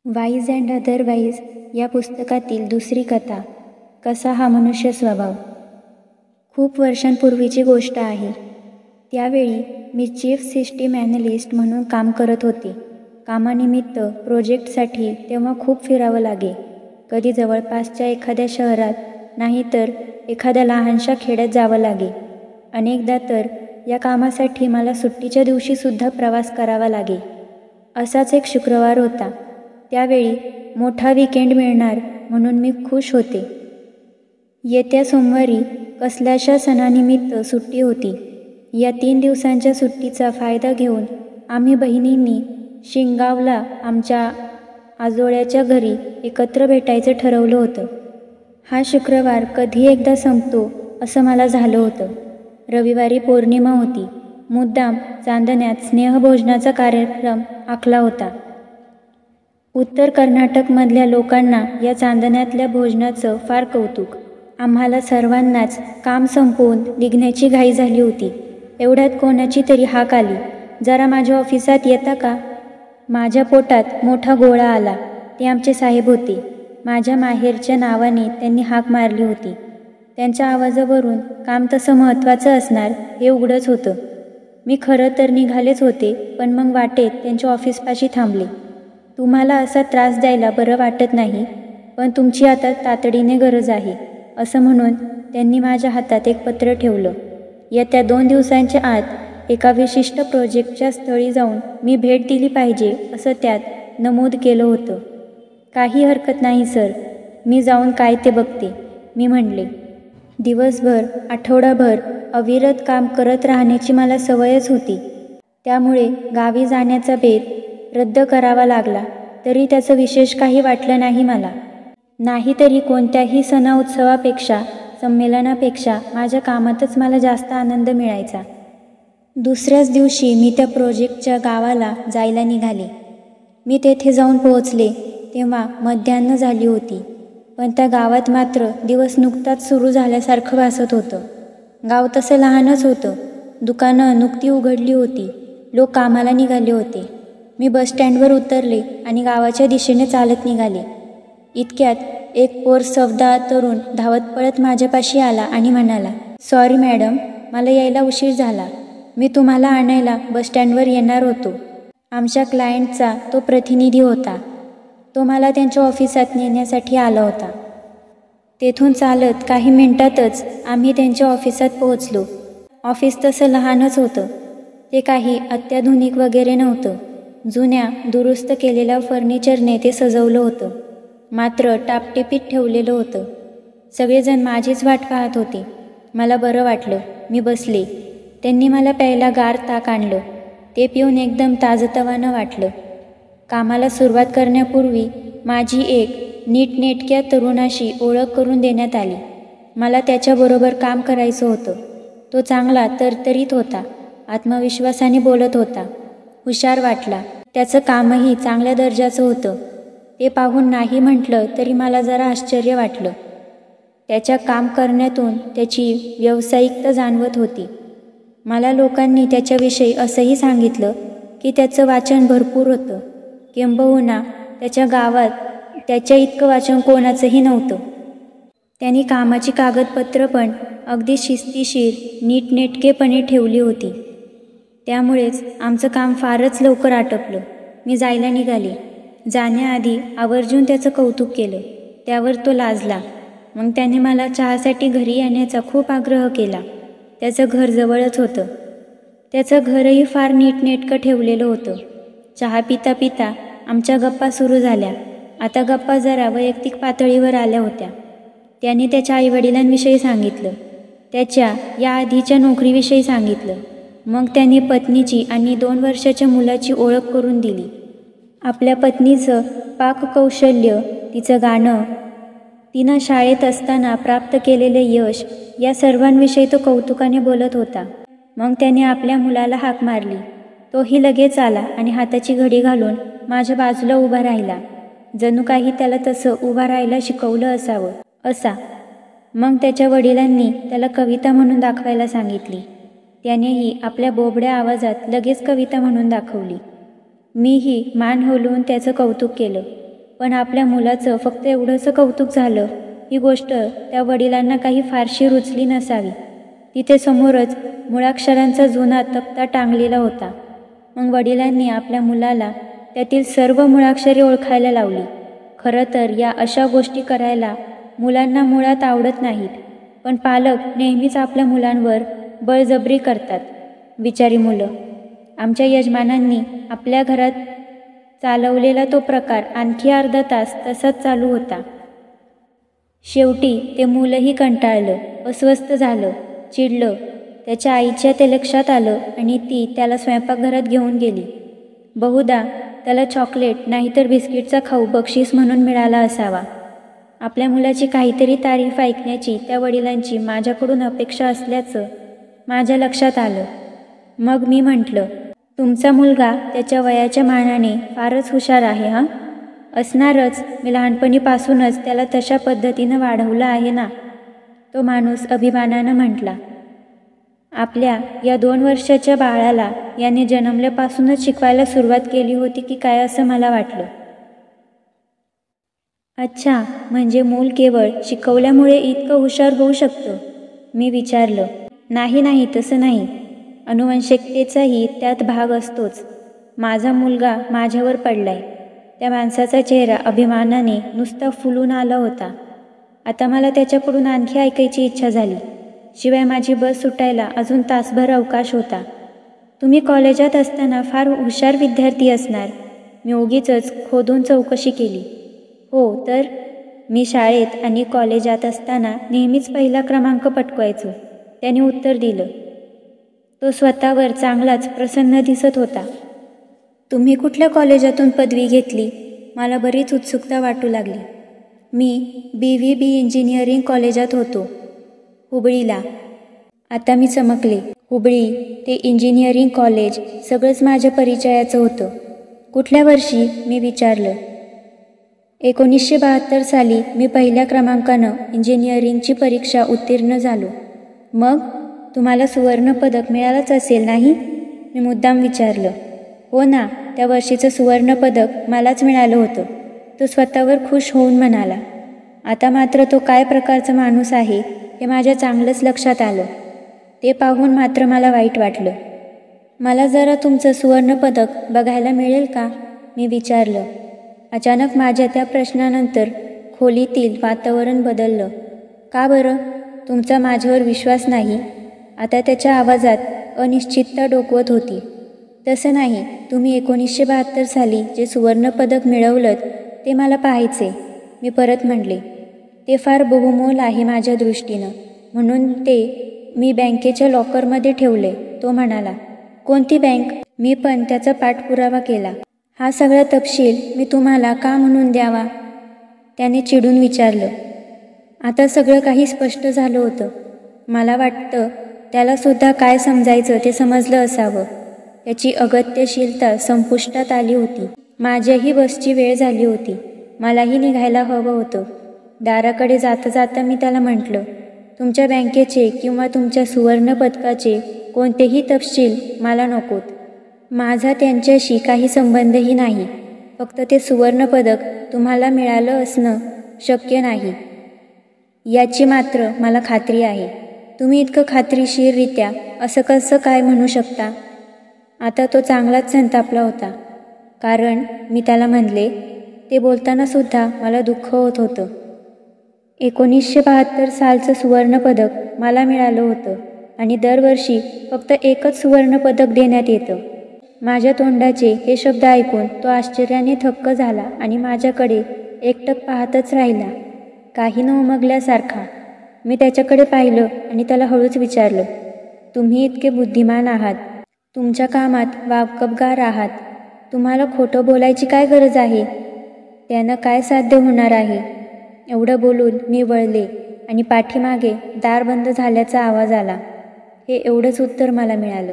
Wise and otherwise या पुस्तकातील दुसरी कथा, कसा हा मनुष्य स्वभाव. खूप वर्षांपूर्वीची गोष्ट आहे. त्यावेळी मी चीफ सिस्टीम ॲनालिस्ट म्हणून काम करत होते. कामानिमित्त प्रोजेक्टसाठी तेव्हा खूप फिरावं लागे. कधी जवळपासच्या एखाद्या शहरात, नाहीतर एखाद्या लहानशा खेड्यात जावं लागे. अनेकदा तर या कामासाठी मला सुट्टीच्या दिवशीसुद्धा प्रवास करावा लागे. असाच एक शुक्रवार होता. त्यावेळी मोठा वीकेंड मिळणार म्हणून मी खुश होते. येत्या सोमवारी कसल्याशा सणानिमित्त सुट्टी होती. या 3 दिवसांच्या सुट्टीचा फायदा घेऊन आम्ही बहिणींनी शिंगावला आमच्या आजोळ्याच्या घरी एकत्र भेटायचं ठरवलं होतं. हा शुक्रवार कधी एकदा संपतो असं मला झालं होतं. रविवारी पौर्णिमा होती. मुद्दाम चांदण्यात स्नेहभोजनाचा कार्यक्रम आखला होता. उत्तर कर्नाटकमधल्या लोकांना या चांदण्यातल्या भोजनाचं फार कौतुक. आम्हाला सर्वांनाच काम संपवून निघण्याची घाई झाली होती. एवढ्यात कोणाची तरी हाक आली, जरा माझ्या ऑफिसात येता का? माझ्या पोटात मोठा गोळा आला. ते आमचे साहेब होते. माझ्या माहेरच्या नावाने त्यांनी हाक मारली होती. त्यांच्या आवाजावरून काम तसं महत्त्वाचं असणार हे उघडच होतं. मी खरं तर निघालेच होते, पण मग वाटेत त्यांच्या ऑफिसपाशी थांबले. तुम्हाला असा त्रास द्यायला बरं वाटत नाही, पण तुमची आता तातडीने गरज आहे, असं म्हणून त्यांनी माझ्या हातात एक पत्र ठेवलं. येत्या 2 दिवसांच्या आत एका विशिष्ट प्रोजेक्टच्या स्थळी जाऊन मी भेट दिली पाहिजे असं त्यात नमूद केलं होतं. काही हरकत नाही सर, मी जाऊन काय ते बघते, मी म्हणले. दिवसभर, आठवडाभर अविरत काम करत राहण्याची मला सवयच होती. त्यामुळे गावी जाण्याचा बेत रद्द करावा लागला तरी त्याचं विशेष काही वाटलं नाही मला. नाहीतरी कोणत्याही सणउत्सवापेक्षा, संमेलनापेक्षा माझ्या कामातच मला जास्त आनंद मिळायचा. दुसऱ्याच दिवशी मी त्या प्रोजेक्टच्या गावाला जायला निघाले. मी तेथे जाऊन पोहोचले तेव्हा मध्याह्न झाली होती. पण त्या गावात मात्र दिवस नुकताच सुरू झाल्यासारखं भासत होतं. गाव तसं लहानच होतं. दुकानं नुकती उघडली होती. लोक कामाला निघाले होते. मी बसस्टँडवर उतरले आणि गावाच्या दिशेने चालत निघाले. इतक्यात एक पोरसवदा तरुण धावत पळत माझ्यापाशी आला आणि म्हणाला, सॉरी मॅडम, मला यायला उशीर झाला. मी तुम्हाला आणायला बसस्टँडवर येणार होतो. आमच्या क्लायंटचा तो प्रतिनिधी होता. तो मला त्यांच्या ऑफिसात नेण्यासाठी आला होता. तेथून चालत काही मिनिटातच आम्ही त्यांच्या ऑफिसात पोहोचलो. ऑफिस तसं लहानच होतं. ते काही अत्याधुनिक वगैरे नव्हतं. जुन्या दुरुस्त केलेल्या फर्निचरने ते सजवलं होतं, मात्र टापटिपीत ठेवलेलं होतं. सगळेजण माझीच वाट पाहत होते. मला बरं वाटलं. मी बसले. त्यांनी मला प्यायला गार ताक आणलं. ते पिऊन एकदम ताजतवानं वाटलं. कामाला सुरुवात करण्यापूर्वी माझी एक नीटनेटक्या तरुणाशी ओळख करून देण्यात आली. मला त्याच्याबरोबर काम करायचं होतं. तो चांगला तरतरीत होता. आत्मविश्वासाने बोलत होता. हुशार वाटला. त्याचं कामही चांगल्या दर्जाचं होतं. ते पाहून नाही म्हटलं तरी मला जरा आश्चर्य वाटलं. त्याच्या काम करण्यातून त्याची व्यावसायिकता जाणवत होती. मला लोकांनी त्याच्याविषयी असंही सांगितलं की त्याचं वाचन भरपूर होतं. किंबहुना त्याच्या गावात त्याच्या इतकं वाचन कोणाचंही नव्हतं. त्यांनी कामाची कागदपत्रं पण अगदी शिस्तीशीर, नीटनेटकेपणे ठेवली होती. त्यामुळेच आमचं काम फारच लवकर आटपलं. मी जायला निघाले. जाण्याआधी आवर्जून त्याचं कौतुक केलं. त्यावर तो लाजला. मग त्याने मला चहासाठी घरी येण्याचा खूप आग्रह केला. त्याचं घर जवळच होतं. त्याचं घरही फार नीटनेटकं ठेवलेलं होतं. चहा पिता पिता आमच्या गप्पा सुरू झाल्या. आता गप्पा जरा वैयक्तिक पातळीवर आल्या होत्या. त्याने त्याच्या आईवडिलांविषयी सांगितलं. त्याच्या या आधीच्या नोकरीविषयी सांगितलं. मग त्याने पत्नीची आणि 2 वर्षाच्या मुलाची ओळख करून दिली. आपल्या पत्नीचं पाककौशल्य, तिचं गाणं, तिनं शाळेत असताना प्राप्त केलेले यश, या सर्वांविषयी तो कौतुकाने बोलत होता. मग त्याने आपल्या मुलाला हाक मारली. तोही लगेच आला आणि हाताची घडी घालून माझ्या बाजूला उभा राहिला. जणू काही त्याला तसं उभा राहायला शिकवलं असावं असा. मग त्याच्या वडिलांनी त्याला कविता म्हणून दाखवायला सांगितली. त्यानेही आपल्या बोबड्या आवाजात लगेच कविता म्हणून दाखवली. मीही मान हलवून त्याचं कौतुक केलं. पण आपल्या मुलाचं फक्त एवढंसं कौतुक झालं. ही गोष्ट त्या वडिलांना काही फारशी रुचली नसावी. तिथे समोरच मुळाक्षरांचा जुना तक्ता टांगलेला होता. मग वडिलांनी आपल्या मुलाला त्यातील सर्व मुळाक्षरे ओळखायला लावली. खरं तर या अशा गोष्टी करायला मुलांना मुळात आवडत नाहीत, पण पालक नेहमीच आपल्या मुलांवर बळजबरी करतात. बिचारी मुलं. आमच्या यजमानांनी आपल्या घरात चालवलेला तो प्रकार आणखी अर्धा तास तसाच चालू होता. शेवटी ते मुलंही कंटाळलं, अस्वस्थ झालं, चिडलं. त्याच्या आईच्या ते लक्षात आलं आणि ती त्याला स्वयंपाकघरात घेऊन गेली. बहुधा त्याला चॉकलेट नाहीतर बिस्किटचा खाऊ बक्षीस म्हणून मिळाला असावा. आपल्या मुलाची काहीतरी तारीफ ऐकण्याची त्या वडिलांची माझ्याकडून अपेक्षा असल्याचं माझ्या लक्षात आलं. मग मी म्हटलं, तुमचा मुलगा त्याच्या वयाच्या मानाने फारच हुशार आहे हां. असणारच, मी लहानपणीपासूनच त्याला तशा पद्धतीनं वाढवलं आहे ना, तो माणूस अभिमानानं म्हटला. आपल्या या 2 वर्षाच्या बाळाला याने जन्मल्यापासूनच शिकवायला सुरुवात केली होती की काय असं मला वाटलं. अच्छा, म्हणजे मूल केवळ शिकवल्यामुळे इतकं हुशार होऊ शकतं? मी विचारलं. नाही, तसं नाही. अनुवंशिकतेचाही त्यात भाग असतोच. माझा मुलगा माझ्यावर पडलाय. त्या माणसाचा चेहरा अभिमानाने नुसता फुलून आला होता. आता मला त्याच्याकडून आणखी ऐकायची इच्छा झाली. शिवाय माझी बस सुटायला अजून तासभर अवकाश होता. तुम्ही कॉलेजात असताना फार हुशार विद्यार्थी असणार. मी उगीचच खोदून चौकशी केली. हो तर, मी शाळेत आणि कॉलेजात असताना नेहमीच पहिला क्रमांक पटकवायचो, त्याने उत्तर दिलं. तो स्वतःवर चांगलाच प्रसन्न दिसत होता. तुम्ही कुठल्या कॉलेजातून पदवी घेतली? मला बरीच उत्सुकता वाटू लागली. मी BVB इंजिनिअरिंग कॉलेजात होतो, हुबळीला. आता मी चमकले. हुबळी ते इंजिनिअरिंग कॉलेज सगळंच माझ्या परिचयाचं होतं. कुठल्या वर्षी? मी विचारलं. 1972 साली मी पहिल्या क्रमांकानं इंजिनिअरिंगची परीक्षा उत्तीर्ण झालो. मग तुम्हाला सुवर्णपदक मिळालंच असेल नाही? मी मुद्दाम विचारलं. हो ना, त्या वर्षीचं सुवर्णपदक मलाच मिळालं होतं. तो स्वतःवर खुश होऊन म्हणाला. आता मात्र तो काय प्रकारचा माणूस आहे हे माझ्या चांगलंच लक्षात आलं. ते पाहून मात्र मला वाईट वाटलं. मला जरा तुमचं सुवर्णपदक बघायला मिळेल का? मी विचारलं. अचानक माझ्या त्या प्रश्नानंतर खोलीतील वातावरण बदललं. का बरं? तुमचा माझ्यावर विश्वास नाही? आता त्याच्या आवाजात अनिश्चितता डोकवत होती. तसं नाही, तुम्ही 1972 साली जे सुवर्णपदक मिळवलंत ते मला पाहायचे, मी परत म्हटले. ते फार बहुमोल आहे माझ्या दृष्टीनं, म्हणून ते मी बँकेच्या लॉकरमध्ये ठेवले. तो म्हणाला. कोणती बँक? मी पण त्याचा पाठपुरावा केला. हा सगळा तपशील मी तुम्हाला का म्हणून द्यावा? त्याने चिडून विचारलं. आता सगळं काही स्पष्ट झालं होतं. मला वाटतं त्यालासुद्धा काय समजायचं ते समजलं असावं. त्याची अगत्यशीलता संपुष्टात आली होती. माझ्याही बसची वेळ झाली होती. मलाही निघायला हवं होतं. दाराकडे जाता जाता मी त्याला म्हटलं, तुमच्या बँकेचे किंवा तुमच्या सुवर्णपदकाचे कोणतेही तपशील मला नकोत. माझा त्यांच्याशी काही संबंधही नाही. फक्त ते सुवर्णपदक तुम्हाला मिळालं असणं शक्य नाही याची मात्र मला खात्री आहे. तुम्ही इतकं खात्रीशीररित्या असं कसं काय म्हणू शकता? आता तो चांगलाच संतापला होता. कारण मी त्याला म्हणले, ते बोलतानासुद्धा मला दुःख होत होतं. 1972 सालचं सुवर्णपदक मला मिळालं होतं आणि दरवर्षी फक्त एकच सुवर्णपदक देण्यात येतं. माझ्या तोंडाचे हे शब्द ऐकून तो आश्चर्याने थक्क झाला आणि माझ्याकडे एकटक पाहतच राहिला, काही न उमगल्यासारखा. मी त्याच्याकडे पाहिलं आणि त्याला हळूच विचारलं, तुम्ही इतके बुद्धिमान आहात, तुमच्या कामात वाकबगार आहात, तुम्हाला खोटं बोलायची काय गरज आहे? त्यानं काय साध्य होणार आहे? एवढं बोलून मी वळले आणि पाठीमागे दार बंद झाल्याचा आवाज आला. हे एवढंच उत्तर मला मिळालं.